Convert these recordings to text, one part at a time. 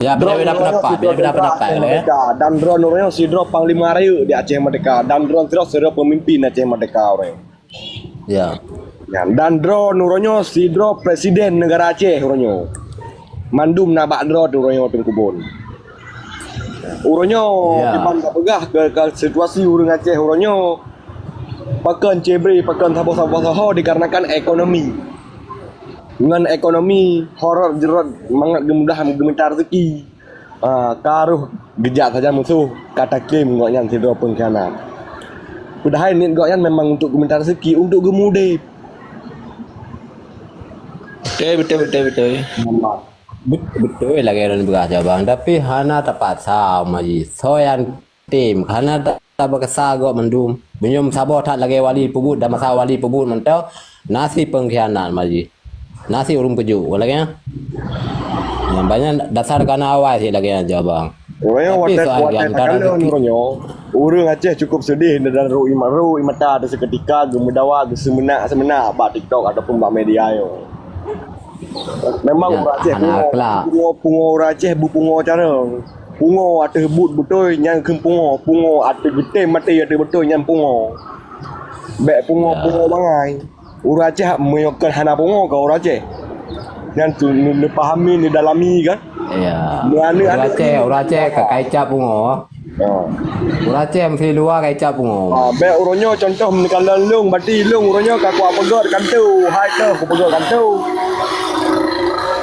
Ya, beda-beda pendapat, beda-beda pendapat ya. Dan drone orangnya si drone Panglima Raya di Aceh Merdeka. Dan drone terus si pemimpin Aceh Merdeka orang. Ya. Ya, dan drone orangnya si drone presiden negara Aceh orangnya. Mandum nabak drone orangnya teng kubun. Orangnya iban tak pegah ke situasi orang Aceh orangnya. Pakan cebri, pakan sabar-sabar dikarenakan ekonomi. Dengan ekonomi horor jerat mangat gemudah gementar rezeki. Karuh gejat saja musuh kata klaim goknya tidak pengkhianat. Padahal niat goknya memang untuk gementar rezeki, untuk gemudip. Betul. Betul lagi orang berkata bang, tapi hana tepat sama ji. Soyan tim, hana tak berkesal gok mendum. Menyum sabot tak lagi wali pebut dan masa wali pebut mentau nasi pengkhianat maji. Nasi urung peju, lagi ya. Yang banyak dasar karena awal sih lagi aja bang. Orangnya watak orangnya. Orang Aceh cukup sedih dan ru imata ada seketika gemudawa semena bak TikTok ataupun bak media yo. Memang orang Aceh pungo orang Aceh bu pungo cara. Pungo ada but betul yang kem pungo ada gede mati ada betul yang pungo. Bek pungo bangai. Orang Aceh menyokong hana pungo ke orang Aceh. Yang tu pahami ni dalami kan? Ya. Orang Aceh ke kaicap pungo. Orang Aceh mesti luar kaicap pungo. Bek orangnya contoh menikalan lung berarti lung orangnya kaku apa god kantu. Hai tu aku pegang kantu.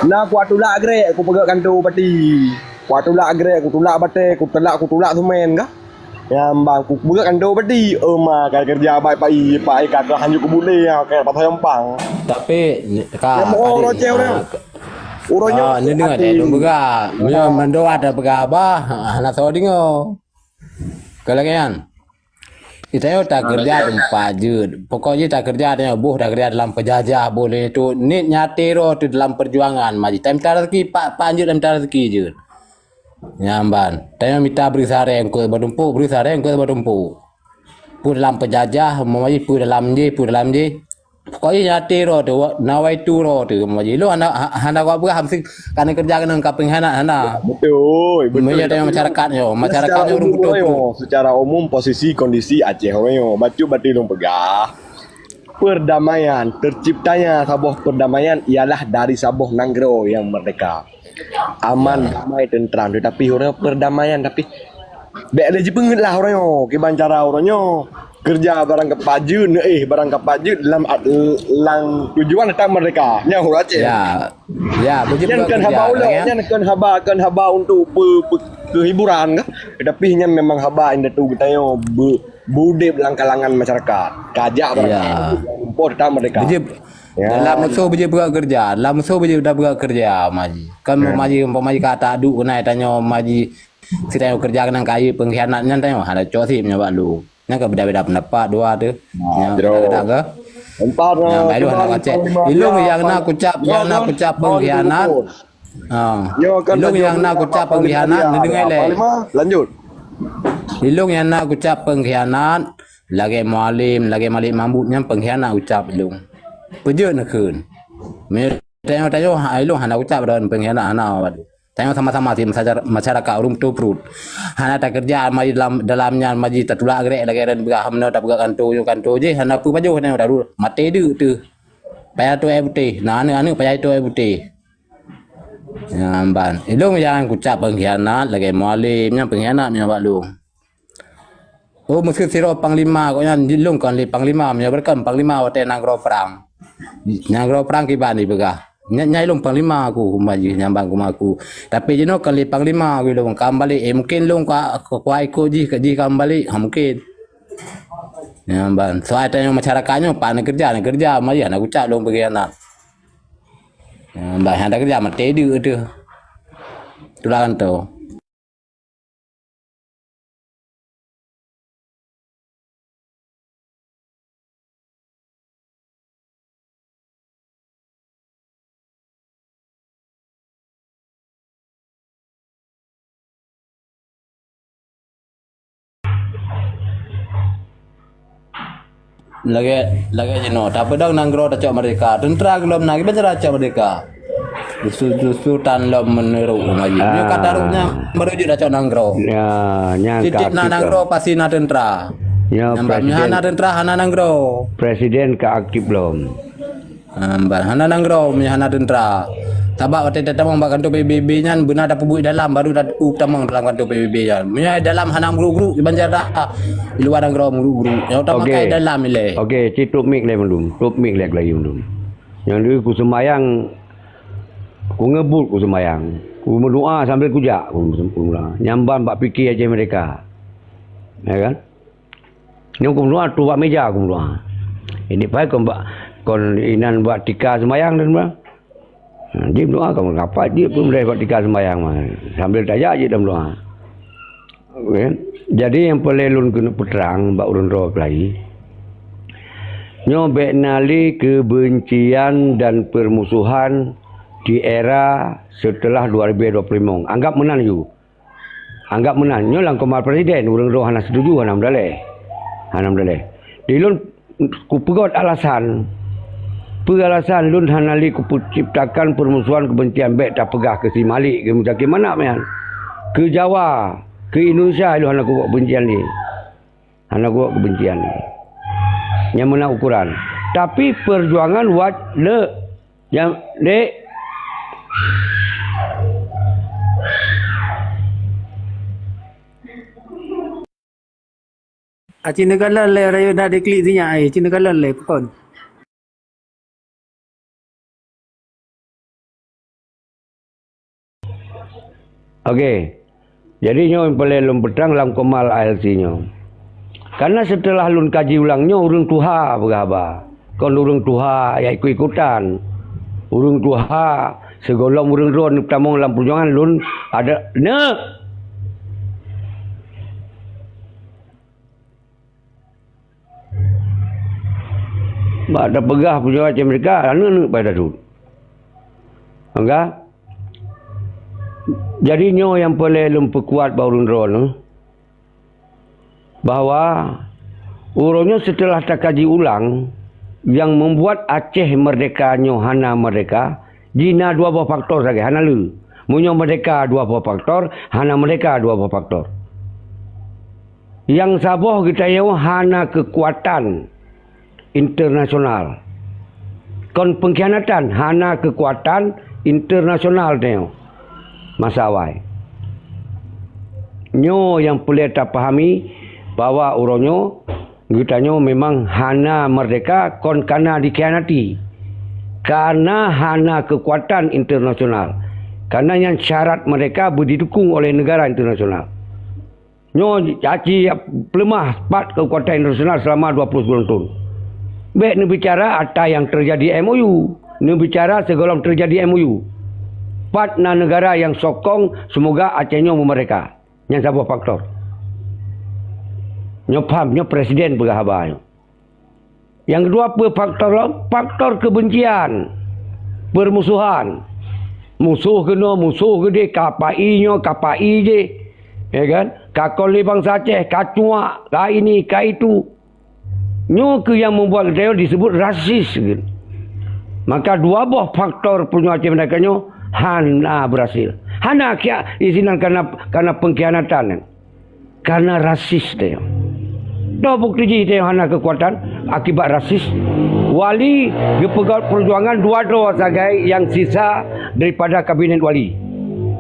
Nah aku tulak grek aku pegang kantu berarti. Aku tulak grek aku tulak bate aku tulak semen kah? Yang bang aku buka kandu berdi, mah kalau kerja baik kakak hanyut ke bule ya kayak patah yompang. Tapi kak, orang cewek orangnya ini dengar deh, dong buka, mendoa ada begabah, anak tahu dingo. Kalian, kita yo tak kerja tempat je, pokoknya tak kerja ada buh, tak kerja dalam penjajah boleh tu, ni nyatero tu dalam perjuangan, maji. Time rezeki pak panjut time rezeki je. Nyamban, tanya minta beri sareng ke berdumpuk, beri sareng ke berdumpuk. Pu dalam penjajah, mamaji pu dalam je. Pokoknya nyati ro tu, nawai tu ro tu, mamaji. Lu hana kau apa hamsik, karena kerja kena kaping hana. Betul. Meja tanya masyarakatnya orang betul. Secara umum posisi kondisi Aceh orang bacu bati long pegah. Perdamaian, terciptanya sebuah perdamaian ialah dari Sabah Nanggro yang merdeka. Aman, damai, tentram. Tetapi orang perdamaian tapi bek ada je penget lah orangnya. Kiban cara orangnya kerja barang kepaju, barang kepaju dalam tujuan datang merdeka. Nya orang Aceh. Ya, begitu kan haba ulangnya kan haba untuk kehiburan kah? Tetapi nya memang haba inda tu kita yo bude belangkalangan masyarakat. Kajak barang. Impor datang merdeka. Dalam musuh beje berak kerja, dalam musuh beje dah berak kerja maji. Kan maji kata aduk kena tanya maji si tanya kerja kena kayu pengkhianatnya tanya ada cok sih menyabak lu. Nya ke beda-beda pendapat dua tu. Nya kata ke? Empat baru anak Aceh. Ilung yang nak kucap pengkhianat. Ilung yang nak kucap pengkhianat dengar le. Lanjut. Ilung yang nak kucap pengkhianat lagi mualim mambutnya pengkhianat ucap ilung. Pejut nak kun. Tengok ilung hana ucap dan pengkhianat hana awak. Tengok sama-sama si masyarakat urung tu perut. Hana tak kerja maji dalamnya maji tak tulak grek lagi dan berah hamna tak berah kanto je hana pu baju tengok daru mati dia tu. Payah tu air putih. Nah anu payah tu air putih. Amban. Ilung jangan ucap pengkhianat lagi mualimnya pengkhianatnya awak lu. Oh mesti siro panglima kau yang ilung kan panglima menyabarkan panglima waktu nanggro perang. Nanggro perang kiban ni begah. Nyai long panglima aku maji nyambang kumaku. Tapi jeno kali panglima aku long kembali mungkin long kuai ko ji kembali mungkin. Nyambang. Soalnya masyarakatnya pan kerja maji anak ucap long bagi anak. Nyambang ada kerja mati dia tu. Tulah kan tu. Lagi jeno. Tapi dah nanggro tak cak mereka. Tentera gelom nagi bencana cak mereka. Susu tan lo meneru maji. Dia kata rupanya merujuk dah cok nanggro. Ya, nya Titik na nanggro pasti na tentra. Ya, Nambahnya hana tentra hana nanggro. Presiden ke aktif belum? Mbak hana nanggro punya hana tentra. Tabak waktu tamang bak kantor PBB nya benar ada pebui dalam baru dah tamang dalam kantor PBB nya. Punya dalam hana guru-guru banjar dah. Di luar nanggro guru-guru. Yang utama kai dalam ile. Okey, tutup mic le belum? Tutup mic lagi belum? Yang dulu ku sembayang, ku ngebut ku sembayang, ku berdoa sambil kujak, ku sempurna. Nyamban bak fikir aja mereka, ya kan? Yang ku berdoa tu bak meja ku berdoa. Ini pai kon inan buat tika sembayang dan bang. Dia berdoa kamu apa dia pun boleh buat tika sembayang mah. Sambil tajak je dalam doa. Okay. Jadi yang pelelun kena peterang bak urun roh lagi. Nyobek nali kebencian dan permusuhan di era setelah 2025. Anggap menang you. Anggap menang. Nyo lang kemal presiden urang roh hana setuju hanam daleh. Hanam daleh. Dilun ku pegot alasan. Peralasan lun hanali ku ciptakan permusuhan kebencian baik tak pegah ke si Malik ke macam mana men. Ke Jawa, ke Indonesia lu hana ku buat kebencian ni. Hana ku buat kebencian ni. Yang menang ukuran. Tapi perjuangan wat le yang dek Cina kala le rayo dah deklik sinya ai Cina kala le pun. okey. Jadi nyo impale lum petang lang kemal ALC nyo. Karena setelah lun kaji ulangnya urung tuha berapa. Kon urung tuha ya ikut-ikutan. Urung tuha segolong urung ron tamong dalam perjuangan lun ada ada pegah perjuangan macam mereka anu pada tu. Enggak? Jadi nyo yang boleh lum perkuat baurun ron bahawa urunnya setelah tak kaji ulang yang membuat Aceh merdeka nyo hana merdeka jina dua buah faktor saja hana lu munyo merdeka dua buah faktor hana merdeka dua buah faktor yang saboh kita yo hana kekuatan internasional kon pengkhianatan hana kekuatan internasional teo masawai nyo yang boleh tak pahami bahawa uronyo gitanyo memang hana merdeka kon kana dikhianati karena hana kekuatan internasional karena yang syarat mereka didukung oleh negara internasional nyo caci pelemah pat kekuatan internasional selama 20 bulan tahun baik ni bicara ada yang terjadi MOU ni bicara segolong terjadi MOU pat na negara yang sokong semoga Acehnya memerdeka yang sebuah faktor nyopamnya presiden berhabar. Yang kedua faktor kebencian, permusuhan. Musuh kena musuh gede kapai je. Ya kan? Kakoli bangsa Aceh, kacuak, ka ini, ka itu. Nyo ke yang membuat dia disebut rasis gitu. Maka dua buah faktor punya Aceh mereka nyo hana berhasil. Hana kia isinan karena pengkhianatan. Karena rasis dia. Dah bukti dia hana kekuatan akibat rasis. Wali dipegat perjuangan dua sagai yang sisa daripada kabinet wali.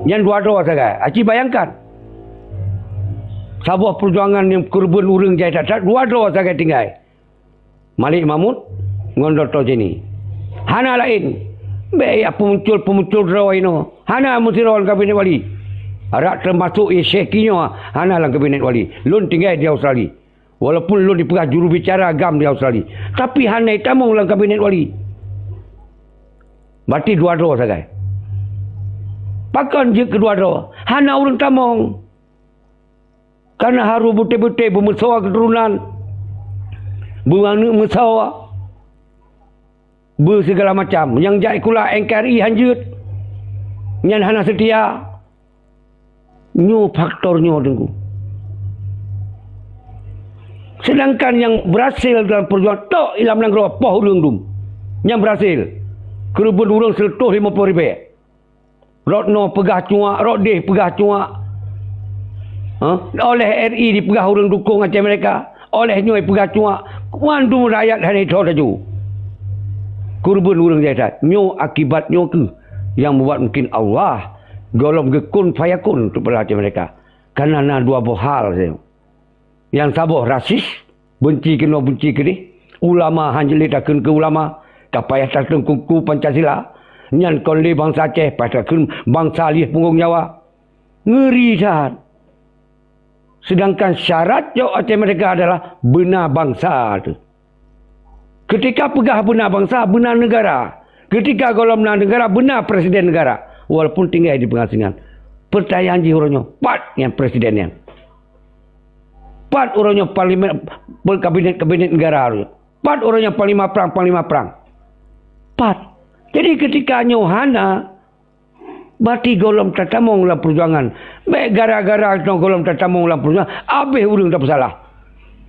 Yang dua sagai. Aci bayangkan. Sebuah perjuangan yang korban urang jaya tak dua sagai tinggal. Malik Mahmud ngon Dr. Jenny. Hana lain. Baik pemuncul draw ino. Hana musirawan kabinet wali. Arak termasuk Syekinya hana lang kabinet wali. Lun tinggal di Australia. Walaupun lu dipegah juru bicara agam di Australia. Tapi hana tamong dalam kabinet wali. Berarti dua-dua saja. Pakan je kedua-dua. Hana orang tamong. Karena haru betul-betul bermesawa keturunan. Berangna mesawa. Bersegala macam. Yang jai kula NKRI hanjut. Yang hana setia. Nyu faktornya tunggu. Sedangkan yang berhasil dalam perjuangan tok ilam nang roh poh ulung dum. Yang berhasil kerubun urang 150 ribu. Rotno pegah cuak, Rodeh pegah cuak. Oleh RI dipegah orang dukung macam mereka. Oleh nyoi pegah cuak. Mandum rakyat hari itu saja. Kurban orang jahat. Nyo akibat nyo ke yang membuat mungkin Allah golong gekun fayakun untuk perhatian mereka. Karena ada dua buah hal saya. Yang sabar rasis, benci kena benci ke ni. Ulama hanjeli takkan ke ulama, kapayah takkan kuku Pancasila. Nyan konli bangsa Aceh, takkan bangsa alih punggung Jawa. Ngeri saat. Sedangkan syarat jauh Aceh mereka adalah benar bangsa tu. Ketika pegah benar bangsa, benar negara. Ketika golong benar negara, benar presiden negara. Walaupun tinggal di pengasingan. Pertanyaan jihurannya, pat yang presidennya. Pat orangnya parlimen, kabinet negara. Pat orangnya panglima perang. Pat. Jadi ketika nyohana, berarti golong tatamong dalam perjuangan. Baik gara-gara golong tatamong dalam perjuangan, habis orang tak bersalah.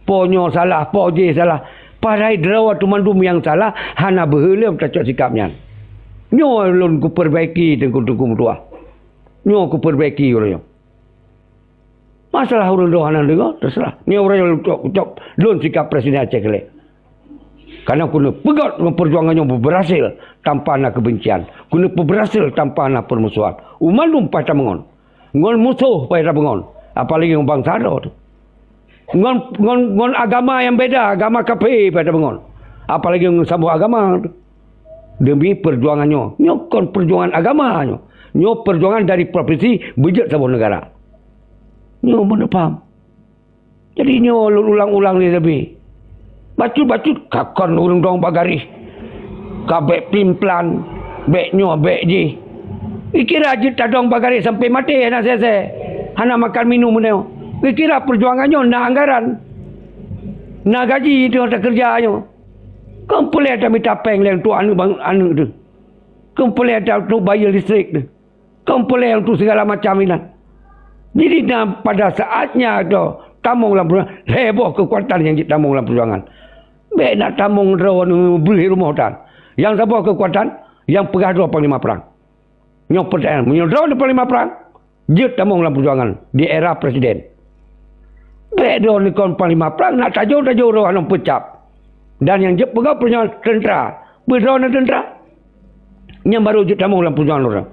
Ponyo salah, poje salah. Padahal derawa tu mandum yang salah, hana berhelam tak cok sikapnya. Nyo lon ku perbaiki tengku-tengku tua. Nyo ku perbaiki orangnya. Masalah orang doa dengar terserah. Ni orang yang cok lon sikap Presiden Aceh kelek. Karena kuna pegat perjuangannya berhasil tanpa nak kebencian. Kuna berhasil tanpa nak permusuhan. Umandum pada mengon. Ngon musuh pada mengon. Apalagi yang bangsa ada tu. Ngon agama yang beda, agama kafir pada mengon. Apalagi yang sambung agama tu. Demi perjuangannya. Nyo kon perjuangan agamanya. Nyo perjuangan dari provinsi bejat sebuah negara. Nyo mana faham. Jadi nyo ulang-ulang ni lebih. Bacut-bacut kakon urung dong bagari. Kabek pimplan. Bek nyo, bek ji. Ikira ajit tadong bagari sampai mati anak saya. Hana makan minum meneo. Ikira perjuangannya nak anggaran. Nak gaji itu ada kerjanya. Kumpulnya ada minta peng yang tu anu tu. Kumpulnya ada tu bayar listrik tu. Kumpulnya yang tu segala macam ini. Jadi pada saatnya tu tamung dalam perjuangan. Heboh kekuatan yang tamung dalam perjuangan. Baik nak tamung rawan beli rumah hutan. Yang sabar kekuatan, yang pegah dua panglima perang. Nyok percaya, menyodor dua panglima perang. Dia tamung dalam perjuangan di era presiden. Baik dua ni kon panglima perang nak tajuk-tajuk rawan pecap. Dan yang dia pegah perjuangan tentera. Berlawan tentera. Yang baru dia tamung dalam perjuangan orang.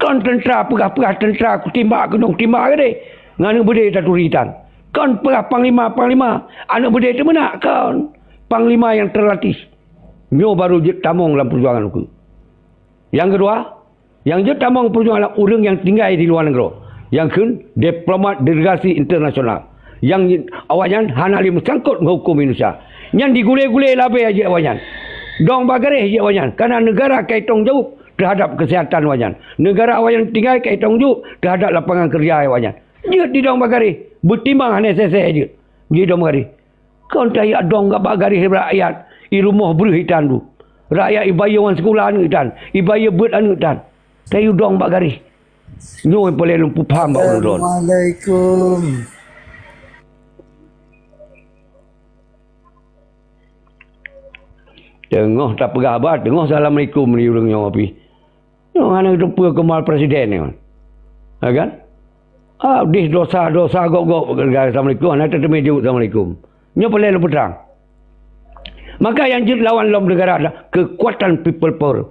Kan tentera pegah-pegah tentera aku timbak ke timbak ke deh. Nganu berdeh tak turitan. Kan pegah panglima. Anak berdeh tu mana kan? Panglima yang terlatih. Nyo baru dia tamung dalam perjuangan aku. Yang kedua, yang dia tamung perjuangan orang yang tinggal di luar negara. Yang ke diplomat delegasi internasional. Yang awaknya hana li sangkut dengan hukum Indonesia. Yang digulai-gulai labih aja awaknya. Dong bagareh aja awaknya. Karena negara kaitung jauh terhadap kesihatan awaknya. Negara awaknya tinggal kaitung jauh terhadap lapangan kerja awaknya. Dia di dong bagareh. Bertimbang hanya saya aja. Dia dong bagareh. Kau tak ada dong bagareh rakyat. I rumah berhitan tu. Rakyat ibaya orang sekolah anu hitan. Ibaya ber anu hitan. Tayu dong bagareh. Nyo boleh lumpuh paham bak orang. Assalamualaikum. Tengah tak pegah abad, tengah Assalamualaikum ni orang yang api. Yang mana lupa kemal presiden ni kan. Ha kan? Dis dosa-dosa gok-gok Assalamualaikum, nak tetemi jawab Assalamualaikum. Nya boleh lu perang. Maka yang jid lawan lom negara adalah kekuatan people power.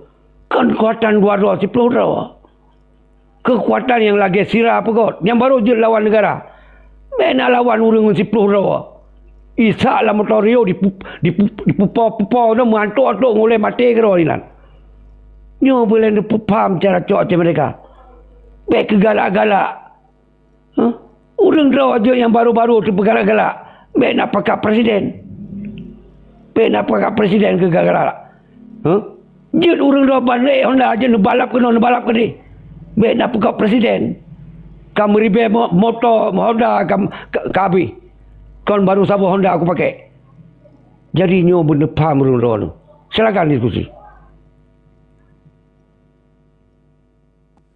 Kan kekuatan 210 rawa. Kekuatan yang lagi sirah apa kot. Yang baru jid lawan negara. Bena lawan urang 10 rawa. Isa lah motorio di pupau dah mengantuk-antuk ngoleh mati ke rohinan. Nyo boleh paham cara cok mereka. Baik kegalak-galak. Orang draw aja yang baru-baru tu bergalak-galak. Baik nak pakai presiden. Baik nak pakai presiden kegalak-galak. Jut orang draw balik Honda aja nak balap ke ni. Baik nak pakai presiden. Kamu ribe motor Honda kabi. Kan baru sabu Honda aku pakai. Jadi nyo bener paham orang-orang. Silakan diskusi.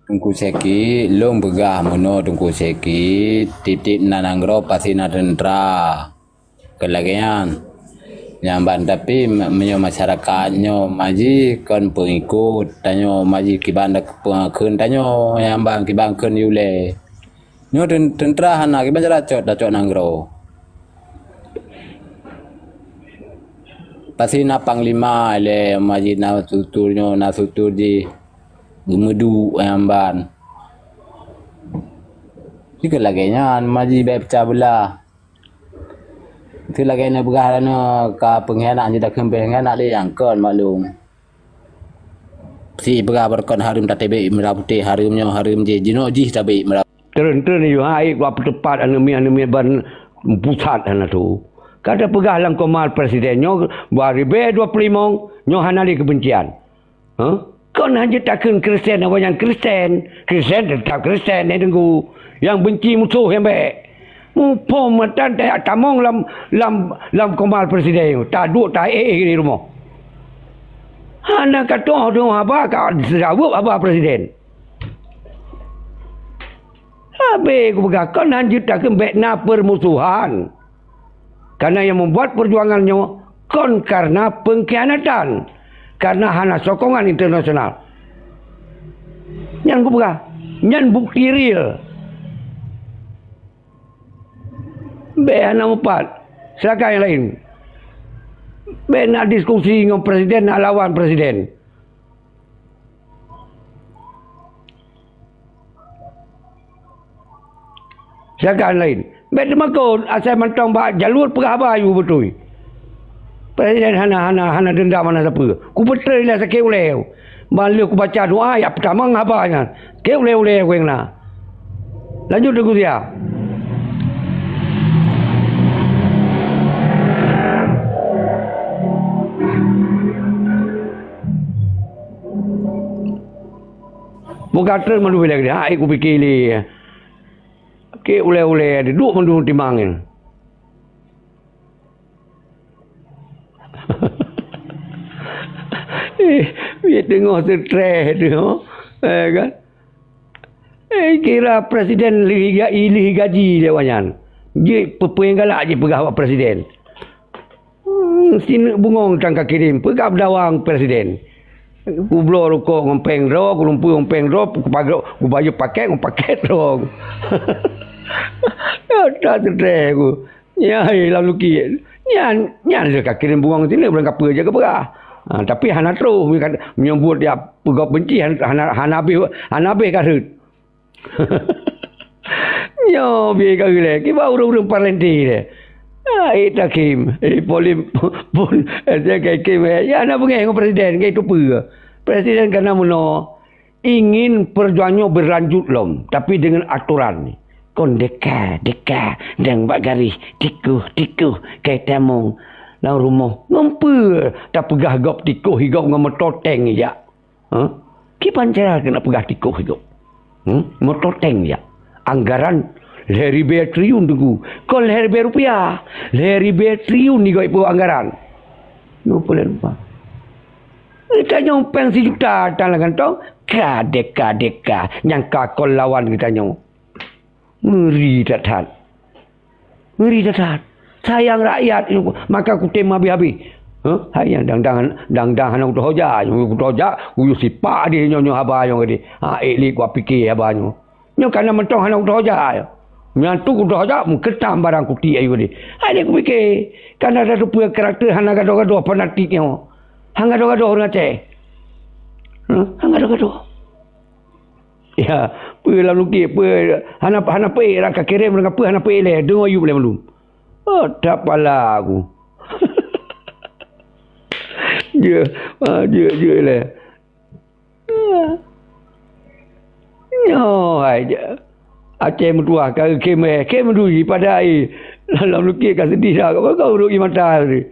Tungku seki, lom begah mono tungku seki, titip nananggro pasti na tentera. Kelagian. Nyamban tapi menyo masyarakatnya maji kon pengikut tanyo maji kibanda pengakun tanyo nyambang kibangkeun yule. Nyo tentera hana kiban dacot nanggro. Pasti na panglima le maji na tuturnya na tutur di gemedu nyamban. Jika laganya maji be pecah belah. Itu lagi nak bergana ke pengkhianat je dah pengkhianat dia yang kon maklum. Si berkon harum tak tebe merah putih harumnya harum je jino ji tabe merah. Turun yo hai gua tepat anemi ban pusat ana tu. Kada pegah lang komal presidennya bari be 25 nyo hanali kebencian. Kon hanya takkan Kristen apa yang Kristen tetap Kristen ni tunggu. Yang benci musuh yang baik. Pom matan tak tamong lam komal presiden tak duk tak di rumah. Hana kata tu apa ka serawuk apa presiden. Habis aku berkata lanjut tak kena permusuhan. Karena yang membuat perjuangannya kon karena pengkhianatan. Karena hana sokongan internasional. Yang aku berkata, yang bukti real. Nombor 4. Silakan yang lain. Nak diskusi dengan presiden, nak lawan presiden. Silakan yang lain. Demakut asal mentong bak jalur peraba you betul. Presiden hana dendam mana siapa. Ku betul lah sakit uleh. Balik ku baca doa ayat pertama ngabanya. Ke uleh ku yang na. Lanjut dengan dia. Bukan terus mendu lagi. Hai ku fikir li. Ke ule-ule duduk mendu timangin. Dia tengok stres tu. Kan? Kira presiden ilih gaji dia wanyan. Dia pepuing galak je pegah awak presiden. Sini bungong tangka kirim. Pegah berdawang presiden. Ku blow rokok ngompeng ro, ku lumpur ngompeng ro, ku baju paket ro. Tak terus aku. Ya, lalu ki. Nyan dekat kirim buang sini berang apa je ke berah. Tapi hana terus menyambut dia pegak benci hana be karut. Yo bi ka gile. Ki ba urung parlenti dia. Takim, polim pun saya kim ya nak pergi dengan presiden ke itu apa? Presiden kena muno ingin perjuangannya berlanjut lom, tapi dengan aturan ni. Kon deka dan buat garis tikuh ke temong dalam rumah. Ngompe tak pegah gop tikuh higop dengan mototeng ya. Kipan cara kena pegah tikuh higop. Mototeng ya. Anggaran Leribe triliun tunggu. Kau leribe rupiah. Leribe triliun ni kau ibu anggaran. Lupa. Kita nyong pensi juta tangan kantong. Kadeka. Nyangka kau lawan kita nyong. Ngeri datat. Sayang rakyat. Maka aku tema habis-habis. Hayang dang hanang tu hoja. Kuyu sipak dia nyong habayong dia. Eli ku fikir habayong. Nyong kana mentong hanang tu hoja. Menantu ku dah ajak ketam barang kuti ayu ni. Hai aku fikir kan ada rupiah karakter hang gado-gado fanatiknya. Hang gado-gado orang Aceh. Hang gado-gado. Ya, pe lalu ki pe hana pe rak kirim dengan pe hana pe le dengar ayu boleh malum. Oh, tak pala aku. Dia le. Yo, aja. Aceh mentua kau keme menduji pada air lalu lukis kat sedih dah kau roi mata ni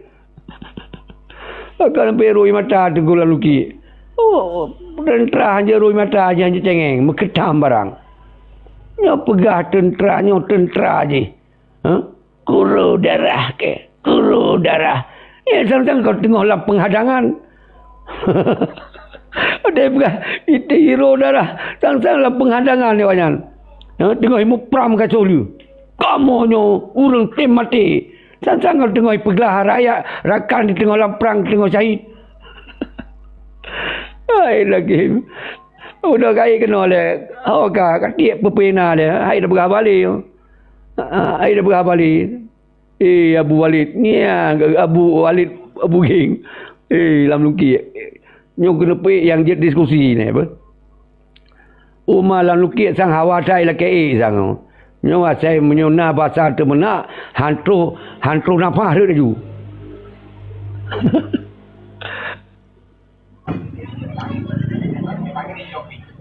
kau sampai roi mata tengok lalu lukis tentera hanya roi mata aja cengeng meketam barang nya pegah tentera je kuru darah ya sang-sang kau tengok lah penghadangan ada pegah itu hero darah sang-sang lah penghadangan ni banyak. Tengok imu pram kat solu. Kamu nyo urang tem mati. Sang-sang tengok pegelah rakyat, rakan di tengah perang, tengah syahid. Hai lagi. Udah kaya kena le. Awak katiak pepena le. Hai dah berah balik. Hai dah berah balik. Abu Walid ni Abu Walid Abu Ging. Lam luki. Nyong kena pe yang jet diskusi ni apa? Umar lam luki sang hawa sai la ke sang. Nyong asai menyona bahasa temena hantru nafah dia ju.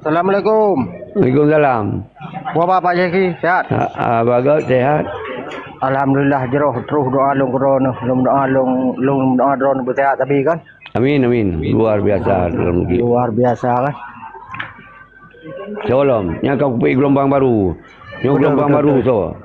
Assalamualaikum. Waalaikumsalam. Buat Pak Jeki, sehat? Bagus sehat. Alhamdulillah jeroh terus doa long corona, long doa drone bersehat tapi kan. Amin. Luar biasa dalam negeri. Luar biasa kan. Shalom. Yang kau pergi gelombang baru. Yang gelombang baru so.